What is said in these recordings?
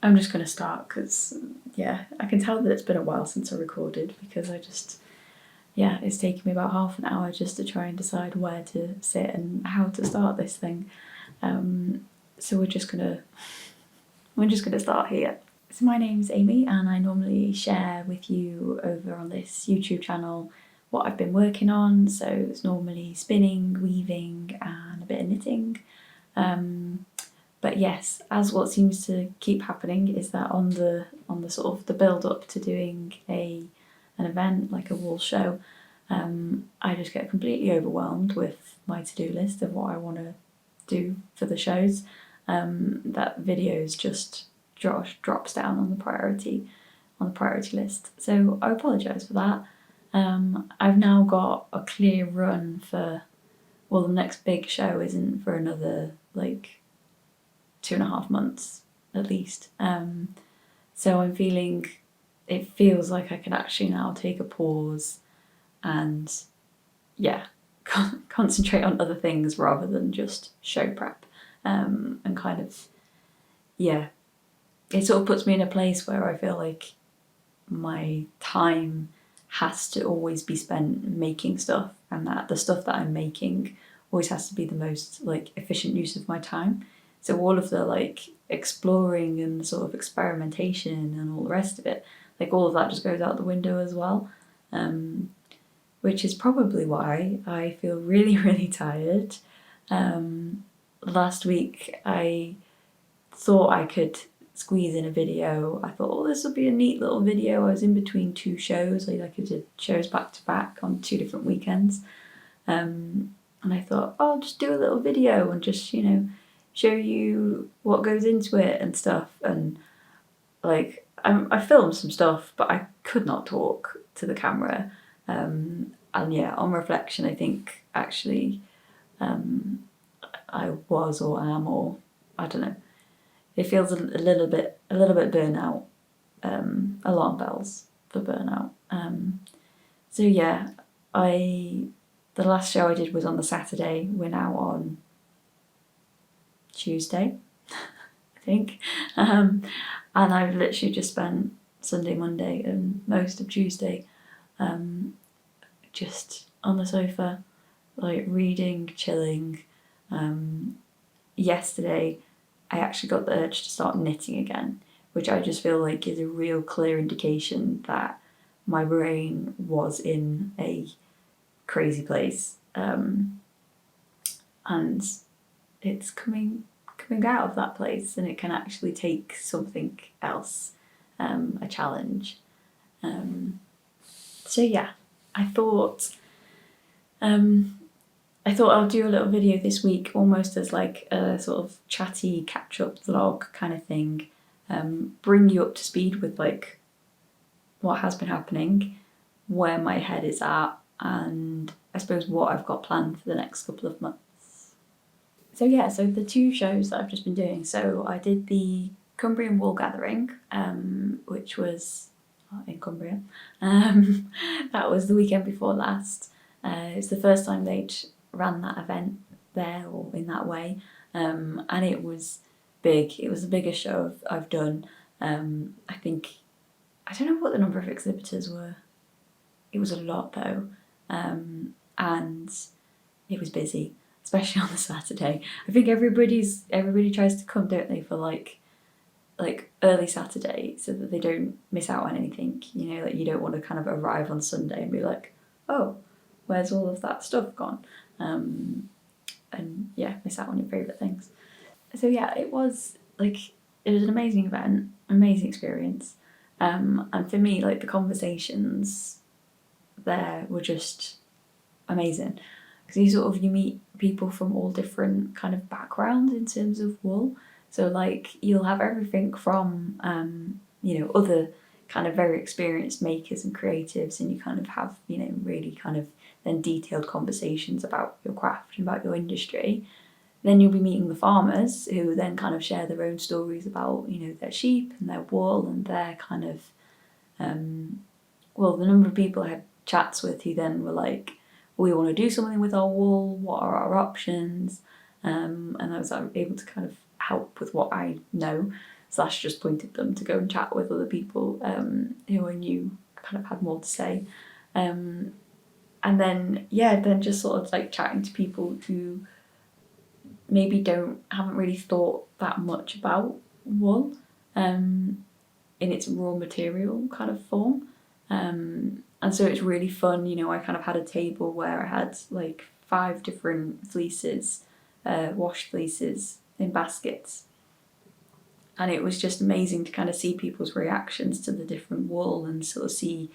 I'm just going to start because, yeah, I can tell that it's been a while since I recorded because it's taken me about half an hour just to try and decide where to sit and how to start this thing. So we're just gonna start here. So my name's Amy and I normally share with you over on this YouTube channel what I've been working on. So it's normally spinning, weaving and a bit of knitting. But yes, as what seems to keep happening is that on the sort of the build up to doing an event like a wool show, I just get completely overwhelmed with my to-do list of what I want to do for the shows. That videos just drops down on the priority list. So I apologise for that. I've now got a clear run for, well, the next big show isn't for another like 2.5 months at least. So it feels like I can actually now take a pause and concentrate on other things rather than just show prep. And kind of, it sort of puts me in a place where I feel like my time has to always be spent making stuff, and that the stuff that I'm making always has to be the most like efficient use of my time. So all of the like exploring and sort of experimentation and all the rest of it, like all of that just goes out the window as well. Which is probably why I feel really, really tired. Last week I thought I could squeeze in a video. I thought, oh, this will be a neat little video. I was in between two shows. I did shows back to back on 2 different weekends. And I thought, oh, I'll just do a little video and just, show you what goes into it and stuff. And like, I filmed some stuff, but I could not talk to the camera. And yeah, on reflection, I think actually I was or am, or I don't know. It feels a little bit burnout. Alarm bells for burnout. So yeah, the last show I did was on the Saturday. We're now on Tuesday, I think. And I've literally just spent Sunday, Monday and most of Tuesday just on the sofa, like reading, chilling. Yesterday I actually got the urge to start knitting again, which I just feel like is a real clear indication that my brain was in a crazy place. And it's coming out of that place, and it can actually take something else, a challenge. So yeah, I thought I'll do a little video this week, almost as like a sort of chatty catch-up vlog kind of thing. Bring you up to speed with like what has been happening, where my head is at, and I suppose what I've got planned for the next couple of months. So yeah, so the 2 shows that I've just been doing. So I did the Cumbrian Wool Gathering, which was in Cumbria. That was the weekend before last. It's the first time they'd ran that event there or in that way, and it was big. It was the biggest show I've done. I think, I don't know what the number of exhibitors were. It was a lot though, and it was busy, especially on the Saturday. I think everybody tries to come, don't they, for like early Saturday so that they don't miss out on anything. Like you don't want to kind of arrive on Sunday and be like, oh, where's all of that stuff gone? And yeah, miss out on your favourite things. So yeah, it was an amazing event, amazing experience. And for me, like the conversations there were just amazing, because you meet people from all different kind of backgrounds in terms of wool. So like you'll have everything from other kind of very experienced makers and creatives, and you kind of have really kind of then detailed conversations about your craft and about your industry. Then you'll be meeting the farmers, who then kind of share their own stories about their sheep and their wool and their kind of the number of people I had chats with who then were like, we want to do something with our wool, what are our options? And I was able to kind of help with what I know. / just pointed them to go and chat with other people who I knew kind of had more to say. And then just sort of like chatting to people who maybe haven't really thought that much about wool in its raw material kind of form. And so it's really fun, I kind of had a table where I had like 5 different fleeces, washed fleeces in baskets. And it was just amazing to kind of see people's reactions to the different wool and sort of see,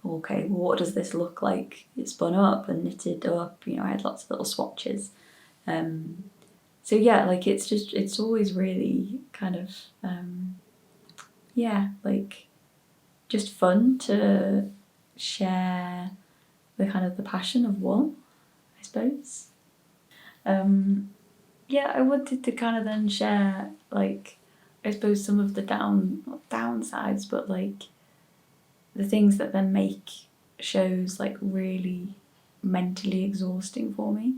okay, well, what does this look like? It's spun up and knitted up, I had lots of little swatches. So yeah, like it's always really kind of, like just fun to share the kind of the passion of wool, I suppose. I wanted to kind of then share, like, I suppose some of the not downsides, but like the things that then make shows like really mentally exhausting for me.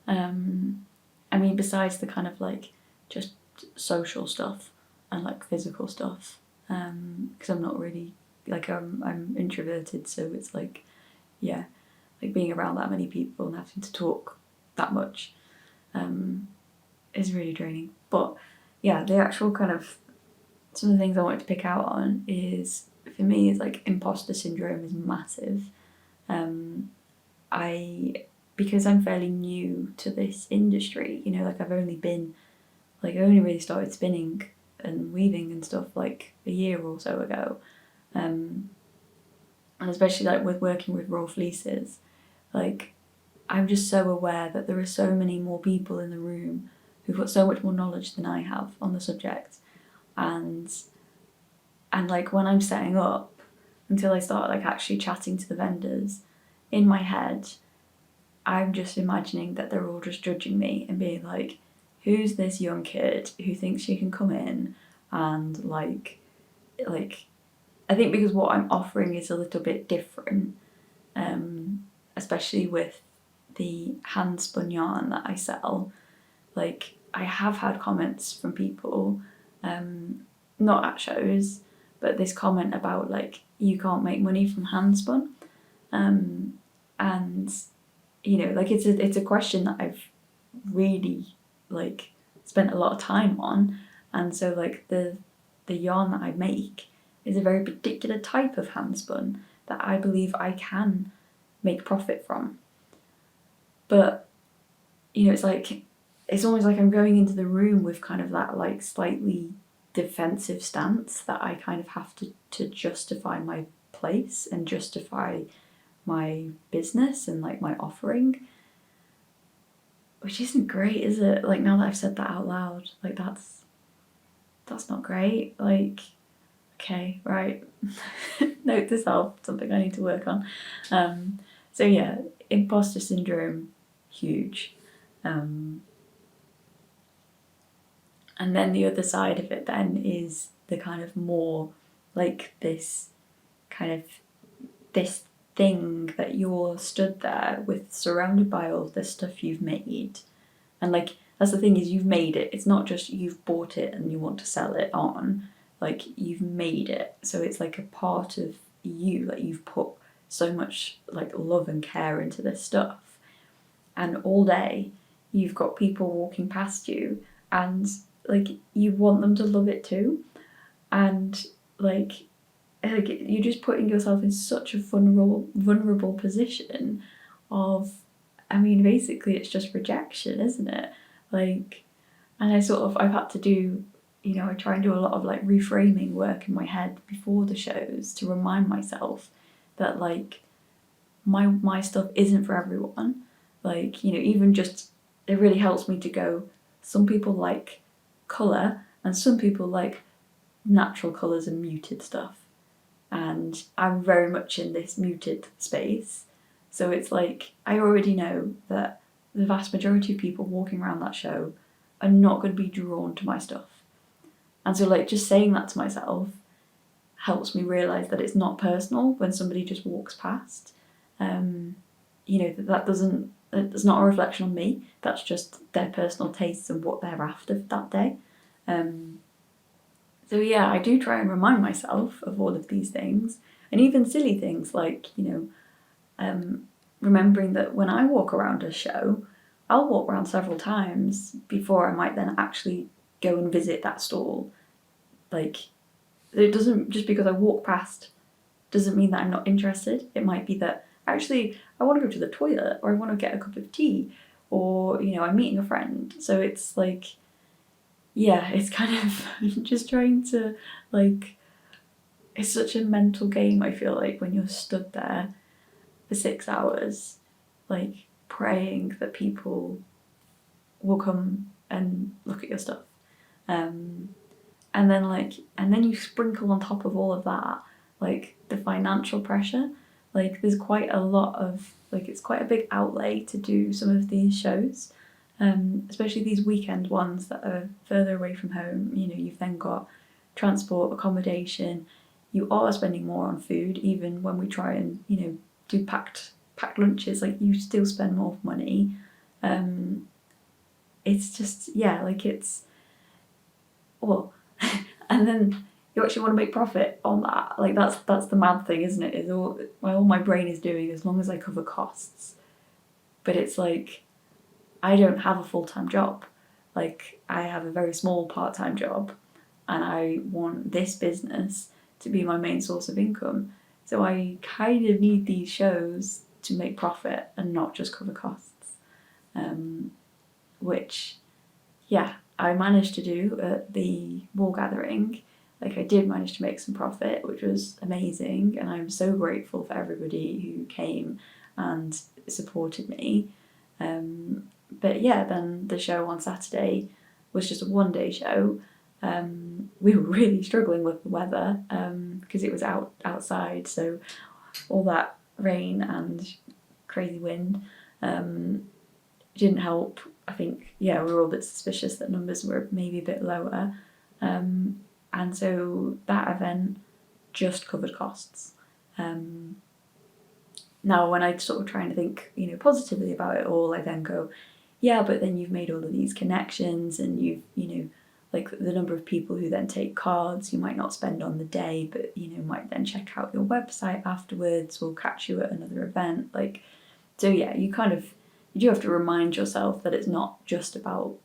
I mean, besides the kind of like just social stuff and like physical stuff, because I'm not really like I'm introverted, so it's like like being around that many people and having to talk that much is really draining. But yeah, the actual kind of some of the things I wanted to pick out on is, for me, is like imposter syndrome is massive. Because I'm fairly new to this industry, like I only really started spinning and weaving and stuff like a year or so ago. And especially like with working with raw fleeces, like I'm just so aware that there are so many more people in the room who've got so much more knowledge than I have on the subject. And like when I'm setting up, until I start like actually chatting to the vendors, in my head, I'm just imagining that they're all just judging me and being like, who's this young kid who thinks she can come in and like I think because what I'm offering is a little bit different, especially with the hand spun yarn that I sell. Like I have had comments from people, not at shows, but this comment about like you can't make money from hand spun, and like it's a question that I've really like spent a lot of time on, and so like the yarn that I make is a very particular type of hand spun that I believe I can make profit from. But it's like it's almost like I'm going into the room with kind of that like slightly defensive stance that I kind of have to justify my place and justify my business and like my offering, which isn't great, is it? Like now that I've said that out loud, like that's not great. Like, okay, right. Note to self, something I need to work on. So yeah, imposter syndrome, huge. And then the other side of it then is the kind of more like this thing that you're stood there with, surrounded by all the stuff you've made. And like that's the thing, is you've made it. It's not just you've bought it and you want to sell it on. Like you've made it. So it's like a part of you, like you've put so much like love and care into this stuff. And all day you've got people walking past you and like you want them to love it too. And like you're just putting yourself in such a vulnerable position of, I mean, basically it's just rejection, isn't it? Like, and I've had to do, I try and do a lot of like reframing work in my head before the shows to remind myself that like my stuff isn't for everyone. Like, even just, it really helps me to go, some people like colour and some people like natural colours and muted stuff. And I'm very much in this muted space. So it's like, I already know that the vast majority of people walking around that show are not going to be drawn to my stuff. And so like just saying that to myself helps me realise that it's not personal when somebody just walks past. It's not a reflection on me, that's just their personal tastes and what they're after that day. So yeah, I do try and remind myself of all of these things, and even silly things like, remembering that when I walk around a show, I'll walk around several times before I might then actually go and visit that stall. Like, it doesn't, just because I walk past doesn't mean that I'm not interested. It might be that actually I want to go to the toilet, or I want to get a cup of tea, or, I'm meeting a friend. So it's like, yeah, it's kind of just trying to, like, it's such a mental game, I feel like, when you're stood there for 6 hours, like, praying that people will come and look at your stuff. And then you sprinkle on top of all of that, like, the financial pressure. Like, there's quite a lot of, like, it's quite a big outlay to do some of these shows, especially these weekend ones that are further away from home. You've then got transport, accommodation. You are spending more on food, even when we try and, do packed lunches. Like, you still spend more money. It's just, yeah, like, it's, well, and then you actually want to make profit on that. Like, that's the mad thing, isn't it? Is all my brain is doing, as long as I cover costs. But it's like, I don't have a full-time job. Like, I have a very small part-time job, and I want this business to be my main source of income. So I kind of need these shows to make profit and not just cover costs. Which, yeah, I managed to do at the wall gathering. Like, I did manage to make some profit, which was amazing, and I'm so grateful for everybody who came and supported me. But yeah, then the show on Saturday was just a one-day show. We were really struggling with the weather because it was outside, so all that rain and crazy wind didn't help. I think, yeah, we were all a bit suspicious that numbers were maybe a bit lower. And so that event just covered costs. Now, when I sort of trying to think, positively about it all, I then go, yeah, but then you've made all of these connections, and you've, like, the number of people who then take cards you might not spend on the day, but, might then check out your website afterwards or catch you at another event. Like, so yeah, you do have to remind yourself that it's not just about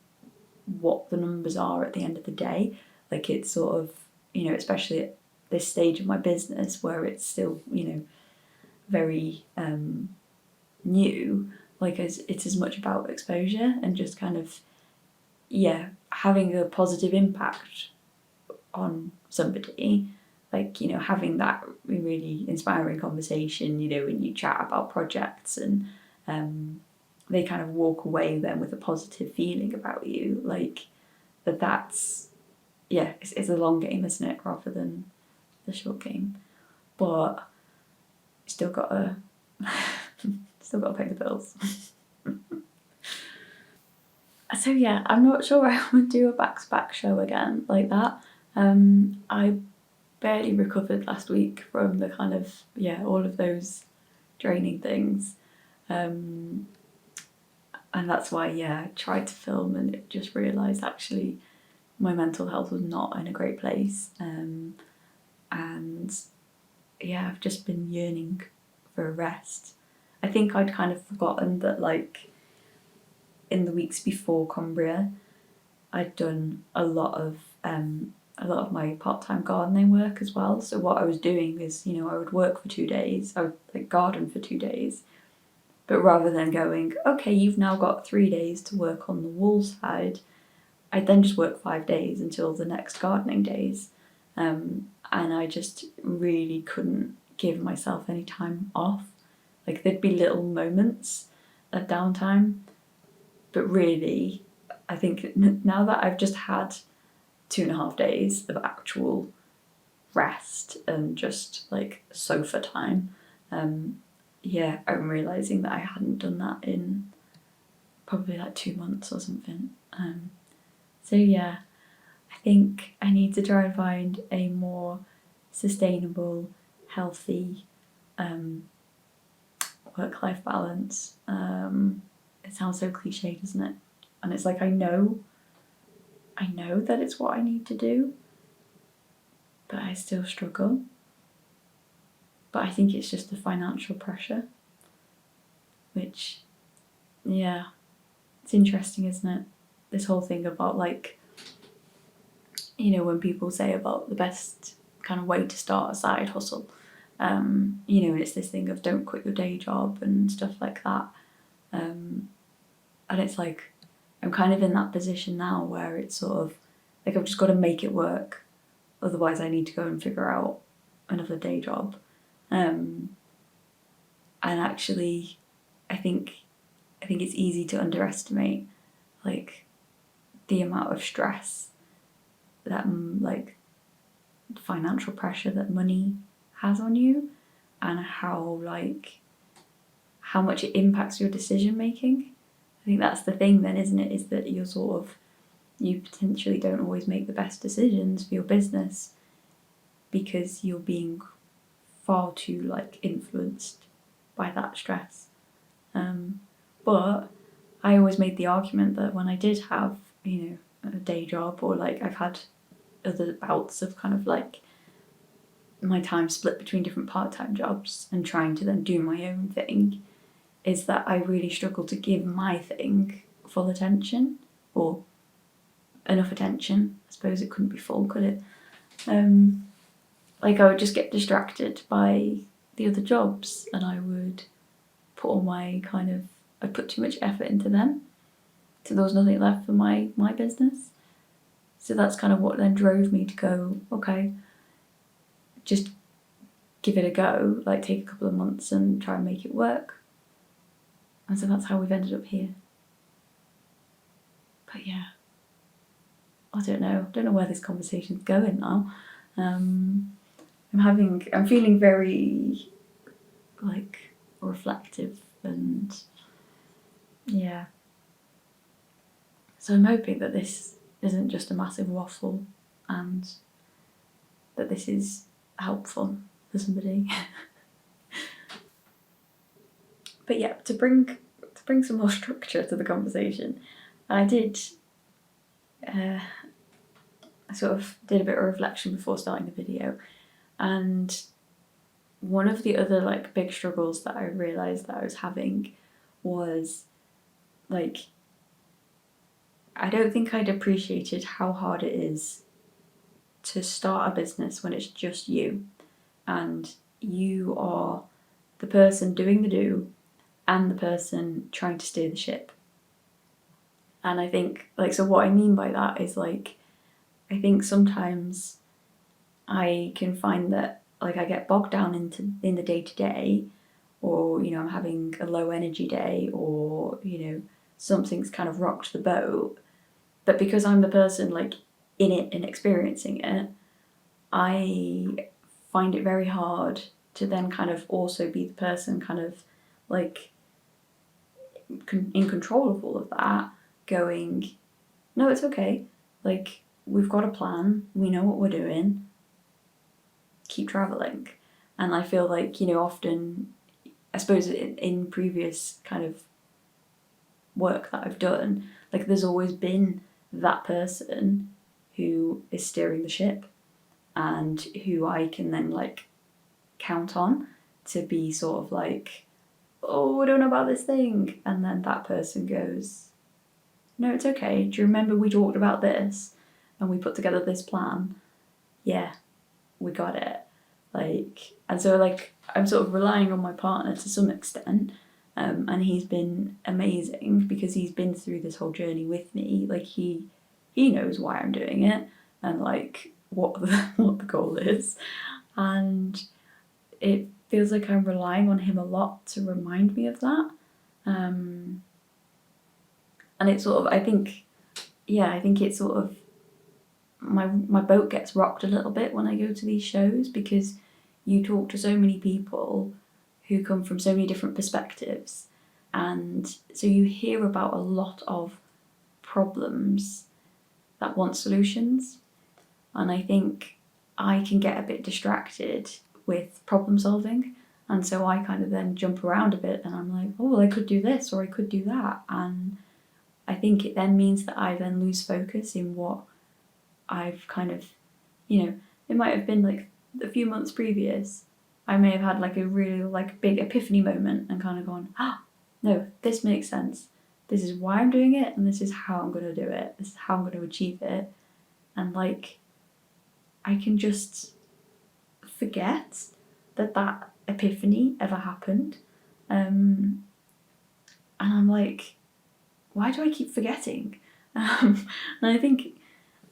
what the numbers are at the end of the day. Like, it's sort of, especially at this stage of my business where it's still, very new, like, it's as much about exposure and just kind of, yeah, having a positive impact on somebody. Like, having that really inspiring conversation, when you chat about projects, and they kind of walk away then with a positive feeling about you. Like, that's, yeah, it's a long game, isn't it, rather than the short game. But still gotta pay the bills. So yeah, I'm not sure I would do a back-to-back show again like that. I barely recovered last week from the kind of, all of those draining things. And that's why, I tried to film and just realised actually my mental health was not in a great place. And yeah, I've just been yearning for a rest. I think I'd kind of forgotten that, like, in the weeks before Cumbria, I'd done a lot of my part-time gardening work as well. So what I was doing is, I would work for 2 days, I would, like, garden for 2 days, but rather than going, okay, you've now got 3 days to work on the wall side, I'd then just work 5 days until the next gardening days. And I just really couldn't give myself any time off. Like, there'd be little moments of downtime, but really, I think now that I've just had 2.5 days of actual rest and just, like, sofa time, I'm realising that I hadn't done that in probably like 2 months or something. So yeah, I think I need to try and find a more sustainable, healthy work-life balance. It sounds so cliche, doesn't it? And it's like, I know that it's what I need to do, that I still struggle. But I think it's just the financial pressure, which, yeah, it's interesting, isn't it? This whole thing about like, you know, when people say about the best kind of way to start a side hustle, you know, it's this thing of don't quit your day job and stuff like that. And it's like, I'm kind of in that position now where it's sort of like I've just got to make it work. Otherwise I need to go and figure out another day job. And actually, I think it's easy to underestimate like the amount of stress that like financial pressure that money has on you, and how much it impacts your decision making. I think that's the thing then, isn't it? Is that you potentially don't always make the best decisions for your business because you're being far too like influenced by that stress. But I always made the argument that when I did have, you know, a day job, or like I've had other bouts of kind of like my time split between different part-time jobs and trying to then do my own thing, is that I really struggle to give my thing full attention, or enough attention. I suppose it couldn't be full, could it? Like I would just get distracted by the other jobs, and I would put all my I'd put too much effort into them, so there was nothing left for my business. So that's kind of what then drove me to go, okay, just give it a go, like take a couple of months and try and make it work. And so that's how we've ended up here. But yeah, I don't know where this conversation's going now. I'm feeling very like reflective, and yeah. So I'm hoping that this isn't just a massive waffle, and that this is helpful for somebody. But yeah, to bring some more structure to the conversation, I sort of did a bit of reflection before starting the video, and one of the other like big struggles that I realised that I was having was like, I don't think I'd appreciated how hard it is to start a business when it's just you, and you are the person doing the do and the person trying to steer the ship. And I think like, so what I mean by that is like, I think sometimes I can find that like I get bogged down in the day to day, or you know, I'm having a low energy day, or you know, something's kind of rocked the boat. But because I'm the person like in it and experiencing it, I find it very hard to then kind of also be the person kind of like in control of all of that, going, no, it's okay, like we've got a plan, we know what we're doing, keep travelling. And I feel like, you know, often, I suppose in previous kind of work that I've done, like there's always been that person who is steering the ship, and who I can then like count on to be sort of like, oh, I don't know about this thing. And then that person goes, no, it's okay. Do you remember we talked about this and we put together this plan? Yeah, we got it. Like, and so like I'm sort of relying on my partner to some extent, and he's been amazing because he's been through this whole journey with me. Like he knows why I'm doing it, and like what the goal is, and it feels like I'm relying on him a lot to remind me of that. And it's sort of, I think it's sort of, my boat gets rocked a little bit when I go to these shows, because you talk to so many people who come from so many different perspectives, and so you hear about a lot of problems that want solutions. And I think I can get a bit distracted with problem solving, and so I kind of then jump around a bit, and I'm like, oh well, I could do this or I could do that, and I think it then means that I then lose focus in what I've kind of, you know, it might have been like a few months previous, I may have had like a really like big epiphany moment and kind of gone, no, this makes sense. This is why I'm doing it, and this is how I'm going to do it. This is how I'm going to achieve it. And like, I can just forget that epiphany ever happened. And I'm like, why do I keep forgetting? And I think,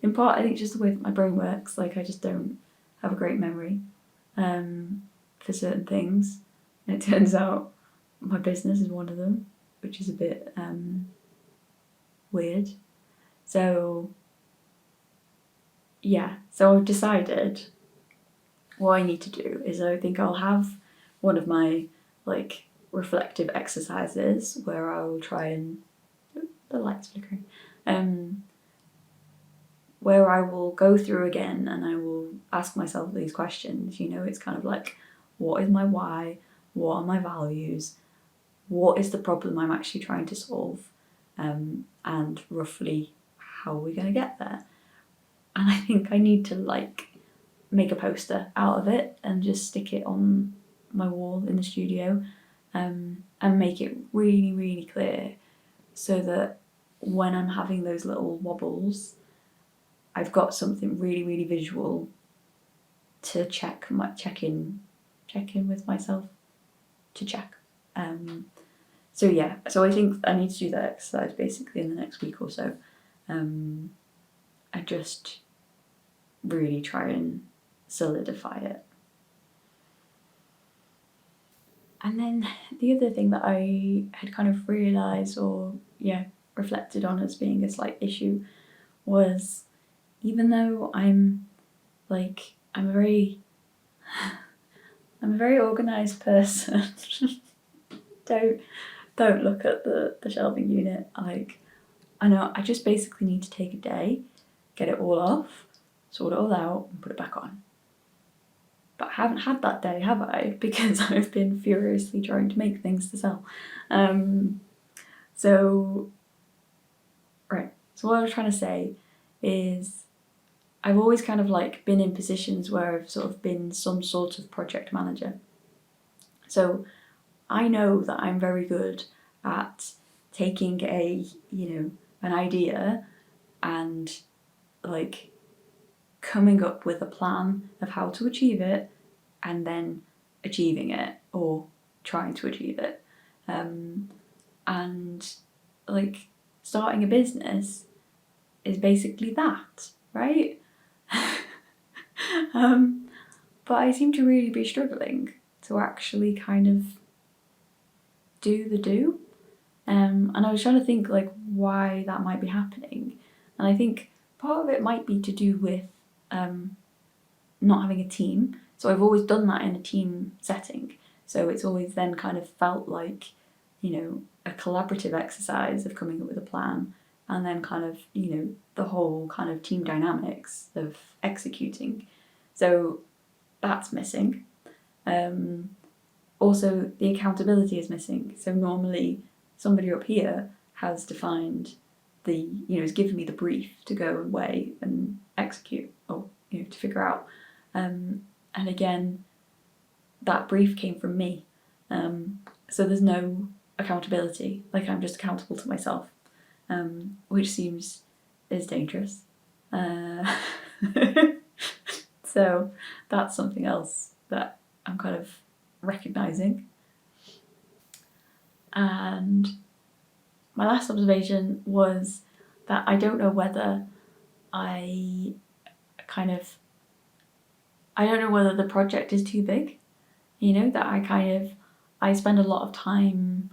in part, I think just the way that my brain works, like I just don't have a great memory for certain things. And it turns out my business is one of them, which is a bit weird. So yeah, so I've decided what I need to do is I think I'll have one of my like reflective exercises where I will try and the light's flickering, where I will go through again and I will ask myself these questions. You know, it's kind of like, what is my why? What are my values? What is the problem I'm actually trying to solve? And roughly, how are we going to get there? And I think I need to like make a poster out of it and just stick it on my wall in the studio, and make it really, really clear so that when I'm having those little wobbles, I've got something really, really visual to check in with myself to check. So yeah, so I think I need to do that exercise basically in the next week or so. I just really try and solidify it. And then the other thing that I had kind of realised or reflected on as being a slight issue was, even though I'm a very organised person. don't look at the shelving unit. Like, I know I just basically need to take a day, get it all off, sort it all out, and put it back on. But I haven't had that day, have I? Because I've been furiously trying to make things to sell. So what I was trying to say is, I've always kind of like been in positions where I've sort of been some sort of project manager. So I know that I'm very good at taking an idea and like coming up with a plan of how to achieve it and then achieving it or trying to achieve it. And like starting a business is basically that, right? But I seem to really be struggling to actually kind of do. And I was trying to think like why that might be happening. And I think part of it might be to do with not having a team. So I've always done that in a team setting. So it's always then kind of felt like, a collaborative exercise of coming up with a plan and then kind of, the whole kind of team dynamics of executing. So that's missing. Also, the accountability is missing. So normally somebody up here has defined has given me the brief to go away and execute or, to figure out. And again, that brief came from me. So there's no accountability. Like, I'm just accountable to myself, which seems is dangerous. So that's something else that I'm kind of recognising. And my last observation was that I don't know whether I don't know whether the project is too big, that I spend a lot of time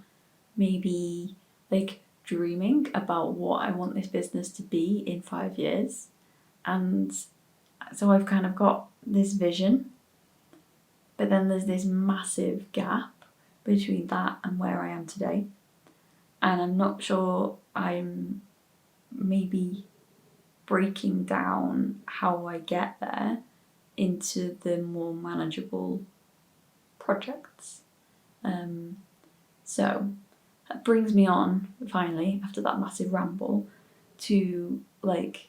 maybe like dreaming about what I want this business to be in 5 years. And so I've kind of got this vision, but then there's this massive gap between that and where I am today. And I'm not sure I'm maybe breaking down how I get there into the more manageable projects. So that brings me on, finally, after that massive ramble, to like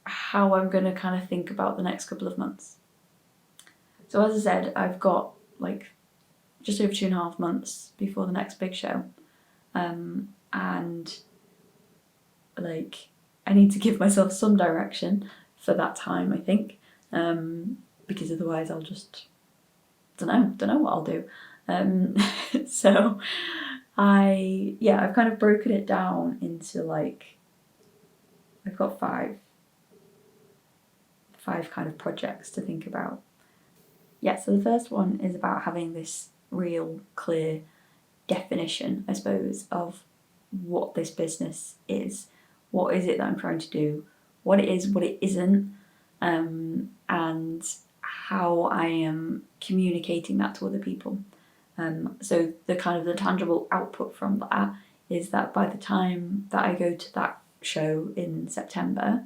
how I'm going to kind of think about the next couple of months. So as I said, I've got like just over 2.5 months before the next big show, and like I need to give myself some direction for that time, I think, because otherwise I'll just don't know what I'll do. So I've kind of broken it down into like, I've got five kind of projects to think about. So the first one is about having this real clear definition, I suppose, of what this business is. What is it that I'm trying to do? What it is, what it isn't, and how I am communicating that to other people. So the kind of the tangible output from that is that by the time that I go to that show in September,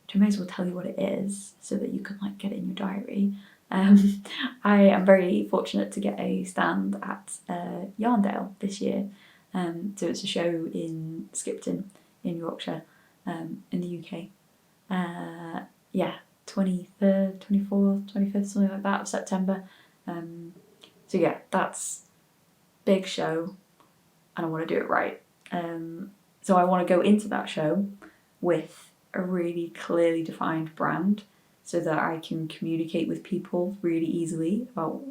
which I may as well tell you what it is so that you can like get it in your diary. I am very fortunate to get a stand at Yarndale this year. So it's a show in Skipton in Yorkshire, in the UK. 23rd, 24th, 25th, something like that of September. So yeah, that's big show and I want to do it right. So I want to go into that show with a really clearly defined brand so that I can communicate with people really easily about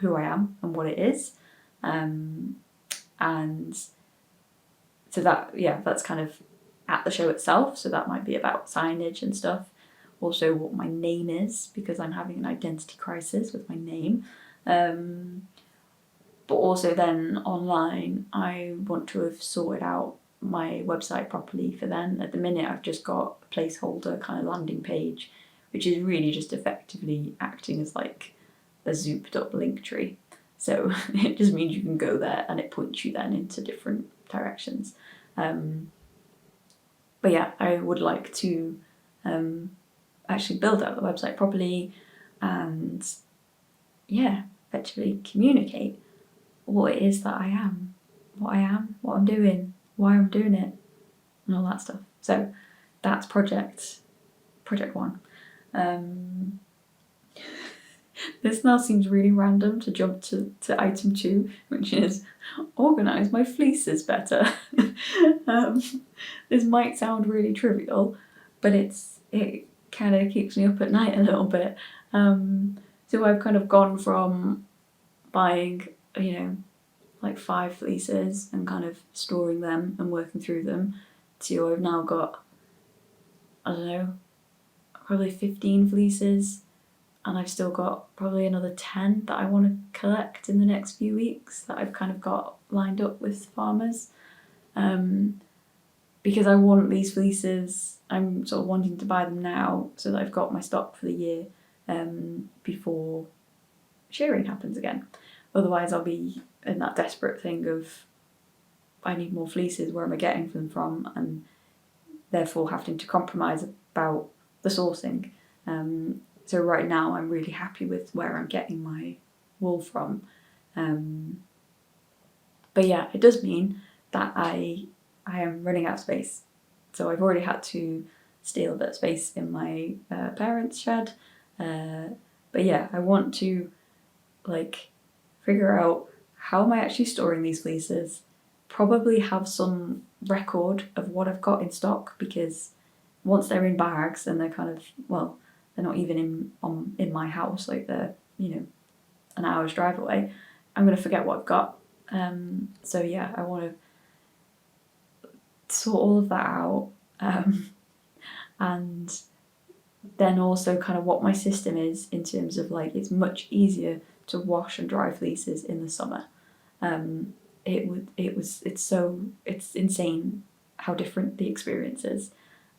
who I am and what it is. And so that's kind of at the show itself. So that might be about signage and stuff. Also what my name is, because I'm having an identity crisis with my name. But also then online, I want to have sorted out my website properly for then. At the minute, I've just got a placeholder kind of landing page, which is really just effectively acting as like a zooped up link tree. So it just means you can go there and it points you then into different directions. But yeah, I would like to actually build out the website properly and effectively communicate what it is that I am, what I'm doing, why I'm doing it, and all that stuff. So that's project one. This now seems really random to jump to item 2, which is organise my fleeces better. This might sound really trivial, but it kind of keeps me up at night a little bit. So I've kind of gone from buying, like 5 fleeces and kind of storing them and working through them to I've now got, I don't know, probably 15 fleeces, and I've still got probably another 10 that I want to collect in the next few weeks that I've kind of got lined up with farmers. Because I want these fleeces, I'm sort of wanting to buy them now so that I've got my stock for the year before shearing happens again. Otherwise I'll be in that desperate thing of I need more fleeces, where am I getting them from, and therefore having to compromise about the sourcing. So right now I'm really happy with where I'm getting my wool from. But yeah, it does mean that I am running out of space. So I've already had to steal a bit of space in my parents' shed. But yeah, I want to like figure out how am I actually storing these fleeces, probably have some record of what I've got in stock, because once they're in bags and they're kind of, well, they're not even in my house, like they're, an hour's drive away, I'm going to forget what I've got. So yeah, I want to sort all of that out. And then also kind of what my system is in terms of like, it's much easier to wash and dry fleeces in the summer. It's insane how different the experience is.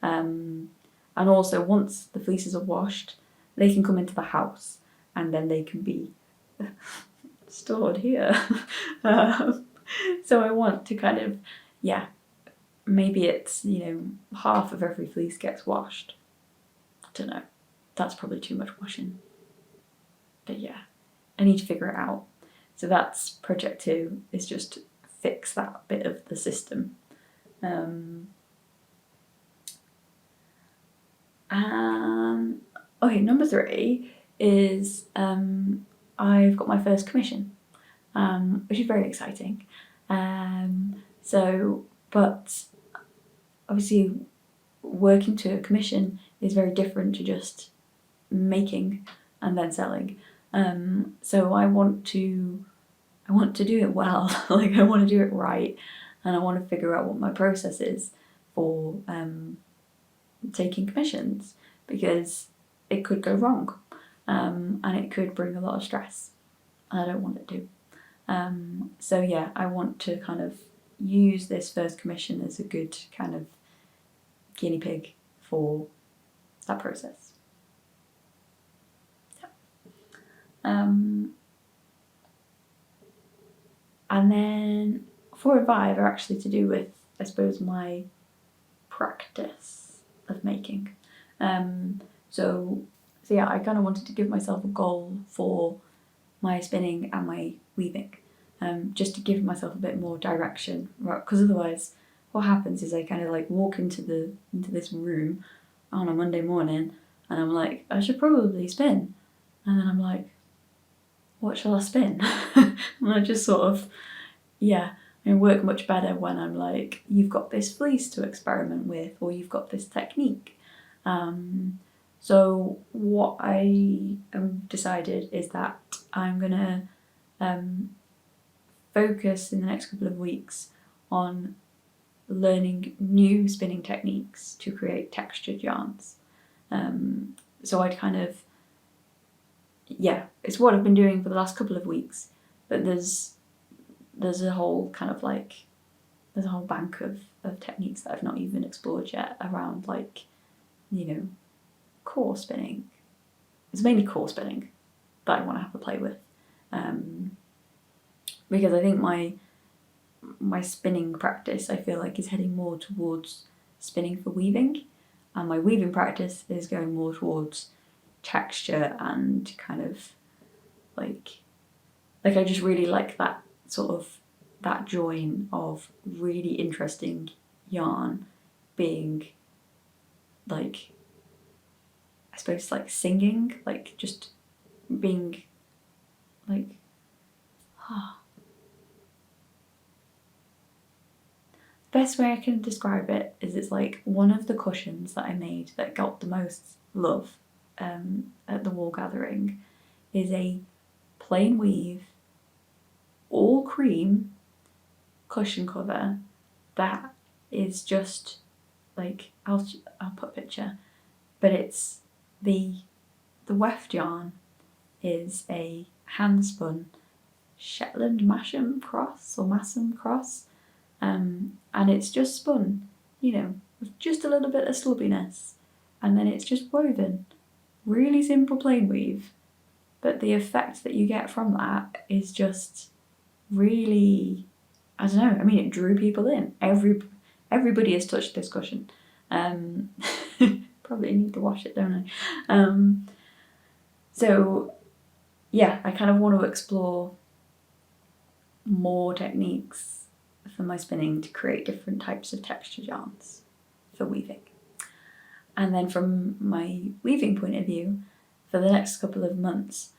And also once the fleeces are washed, they can come into the house and then they can be stored here. So I want to kind of, maybe it's, half of every fleece gets washed. I don't know. That's probably too much washing. But yeah, I need to figure it out. So that's project 2, is just fix that bit of the system. Okay, number 3 is I've got my first commission, which is very exciting. But obviously working to a commission is very different to just making and then selling. So I want to do it well. Like, I want to do it right, and I want to figure out what my process is for taking commissions, because it could go wrong, and it could bring a lot of stress. I don't want it to. So yeah, I want to kind of use this first commission as a good kind of guinea pig for that process. And then 4 and 5 are actually to do with, I suppose, my practice of making. So yeah, I kind of wanted to give myself a goal for my spinning and my weaving, just to give myself a bit more direction, right? Because otherwise, what happens is I kind of like walk into this room on a Monday morning, and I'm like, I should probably spin, and then I'm like, what shall I spin? And I just sort of, yeah, I work much better when I'm like, you've got this fleece to experiment with, or you've got this technique. So what I decided is that I'm gonna focus in the next couple of weeks on learning new spinning techniques to create textured yarns. So I'd kind of, yeah, it's what I've been doing for the last couple of weeks, but there's a whole kind of like, there's a whole bank of techniques that I've not even explored yet around, like, you know, core spinning. It's mainly core spinning that I want to have a play with, because I think my spinning practice, I feel like, is heading more towards spinning for weaving, and my weaving practice is going more towards texture and kind of like I just really like that sort of, that join of really interesting yarn being like, I suppose, like singing, like just being like, best way I can describe it is it's like one of the cushions that I made that got the most love at the wool gathering is a plain weave, all cream cushion cover that is just like, I'll put a picture, but it's the weft yarn is a hand spun Shetland Masham cross or Massam cross, and it's just spun, you know, with just a little bit of slubbiness, and then it's just woven. Really simple plain weave, but the effect that you get from that is just really, I don't know, I mean, it drew people in. Everybody has touched this cushion. Probably need to wash it, don't I? So yeah, I kind of want to explore more techniques for my spinning to create different types of textured yarns for weaving. And then from my weaving point of view, for the next couple of months,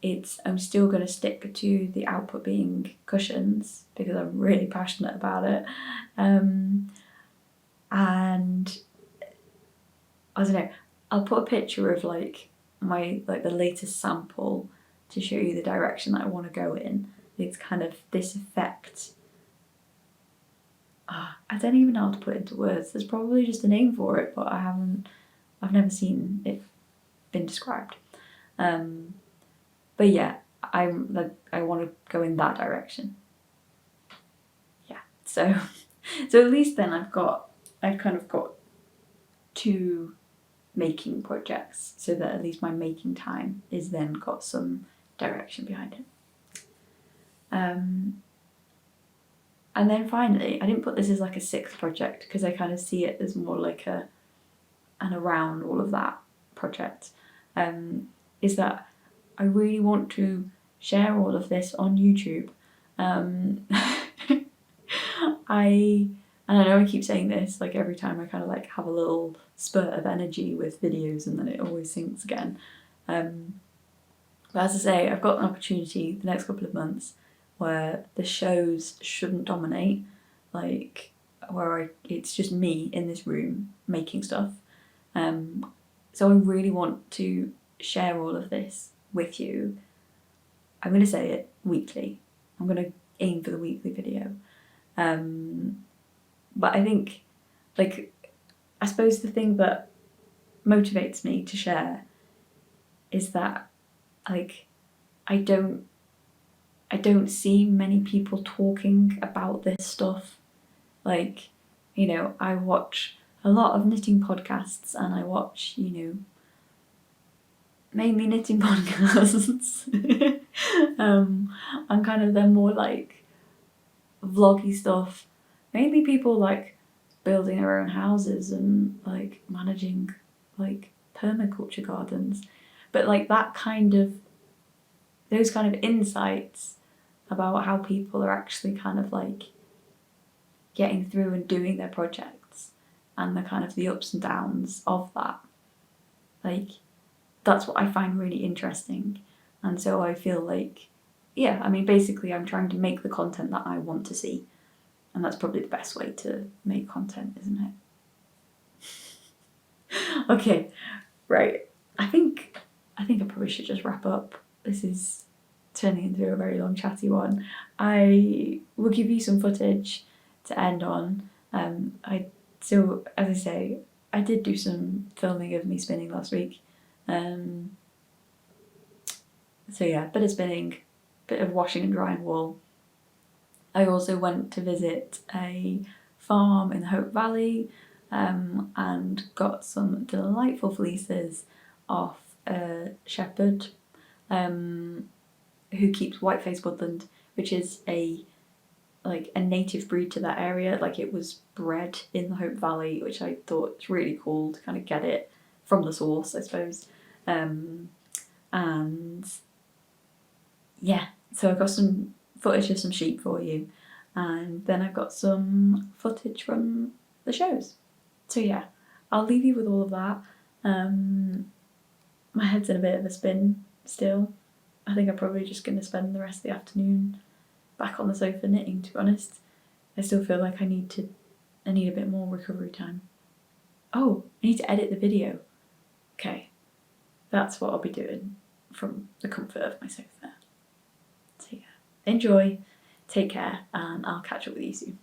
I'm still going to stick to the output being cushions because I'm really passionate about it. And I don't know, I'll put a picture of like the latest sample to show you the direction that I want to go in. It's kind of this effect. I don't even know how to put it into words. There's probably just a name for it, but I've never seen it been described. But yeah, I want to go in that direction. Yeah, so at least then I've kind of got 2 making projects, so that at least my making time is then got some direction behind it. And then finally, I didn't put this as like a 6th project because I kind of see it as more like an around all of that project, is that I really want to share all of this on YouTube. I And I know I keep saying this like every time I kind of like have a little spurt of energy with videos and then it always sinks again. But as I say, I've got an opportunity the next couple of months where the shows shouldn't dominate, like where it's just me in this room making stuff. So I really want to share all of this with you. I'm going to say it weekly. I'm going to aim for the weekly video. But I think, like, I suppose the thing that motivates me to share is that, like, I don't see many people talking about this stuff. Like, you know, I watch a lot of knitting podcasts and I watch, you know, mainly knitting podcasts. And kind of then more like vloggy stuff. Mainly people like building their own houses and like managing like permaculture gardens. But like that kind of, those kind of insights about how people are actually kind of like getting through and doing their projects and the kind of the ups and downs of that. Like, that's what I find really interesting. And so I feel like, yeah, I mean, basically I'm trying to make the content that I want to see. And that's probably the best way to make content, isn't it? Okay, right. I think I probably should just wrap up. This is turning into a very long chatty one. I will give you some footage to end on. So as I say, I did do some filming of me spinning last week. So yeah, bit of spinning, bit of washing and drying wool. I also went to visit a farm in the Hope Valley and got some delightful fleeces off a shepherd who keeps Whitefaced Woodland, which is a native breed to that area. Like, it was bred in the Hope Valley, which I thought was really cool to kind of get it from the source, I suppose. And yeah, so I got some footage of some sheep for you, and then I've got some footage from the shows. So yeah, I'll leave you with all of that. My head's in a bit of a spin still. I think I'm probably just going to spend the rest of the afternoon back on the sofa knitting, to be honest. I still feel like I need a bit more recovery time. Oh, I need to edit the video. Okay, that's what I'll be doing from the comfort of my sofa. So yeah, enjoy, take care, and I'll catch up with you soon.